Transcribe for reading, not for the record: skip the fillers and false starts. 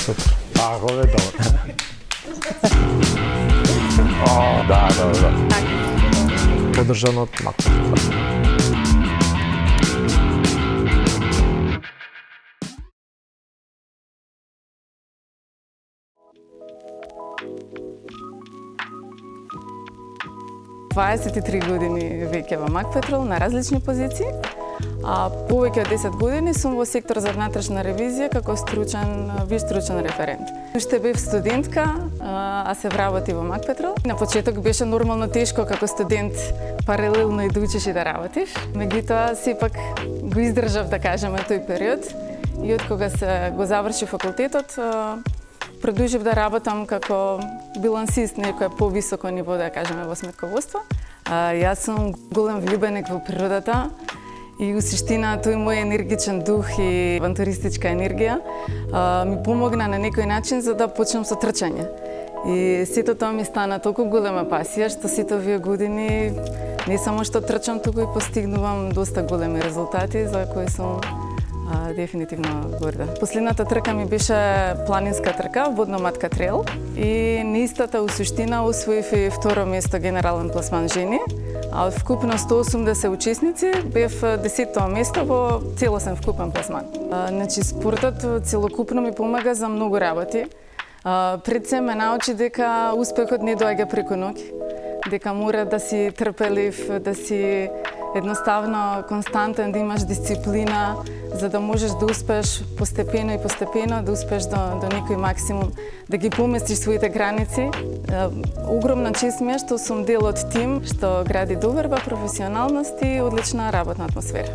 Супер. Тако бе, добро. Да. Поддржано од Макпетрол. Три години веќе во Макпетрол на различни позиции, а повеќе од 10 години сум во сектор за внатрешна ревизија како виш стручен референт. Уште бев студентка, а се вработи во Макпетрол. На почеток беше нормално тешко како студент паралелно и да учиш и да работиш. Меѓутоа сепак го издржав, да кажеме, тој период и од кога го заврши факултетот, продолжив да работам како билансист на некое повисоко ниво, да кажеме, во сметководство. Јас сум голем влюбеник во природата и у суштина тој мој енергичен дух и авантуристичка енергија ми помогна на некој начин за да почнам со трчање. И сето тоа ми стана толку голема пасија што сите овие години не само што трчам, туку и постигнувам доста големи резултати за кои сум дефинитивно горда. Последната трка ми беше планинска трка, водно-матка трейл, и на истата у суштина освоив и второ место генерален пласман жени, а од вкупно 180 учесници бев 10-то место во целосен вкупен пласман. Значи, спортот целокупно ми помага за многу работи. Пред се ме научи дека успехот не доаѓа преку ноќ, дека мора да си трпелив, да си едноставно константен, да имаш дисциплина, за да можеш да успеш постепено и постепено, да успеш до некој максимум, да ги поместиш своите граници. Огромна чест ми е што сум дел од тим што гради доверба, професионалност и одлична работна атмосфера.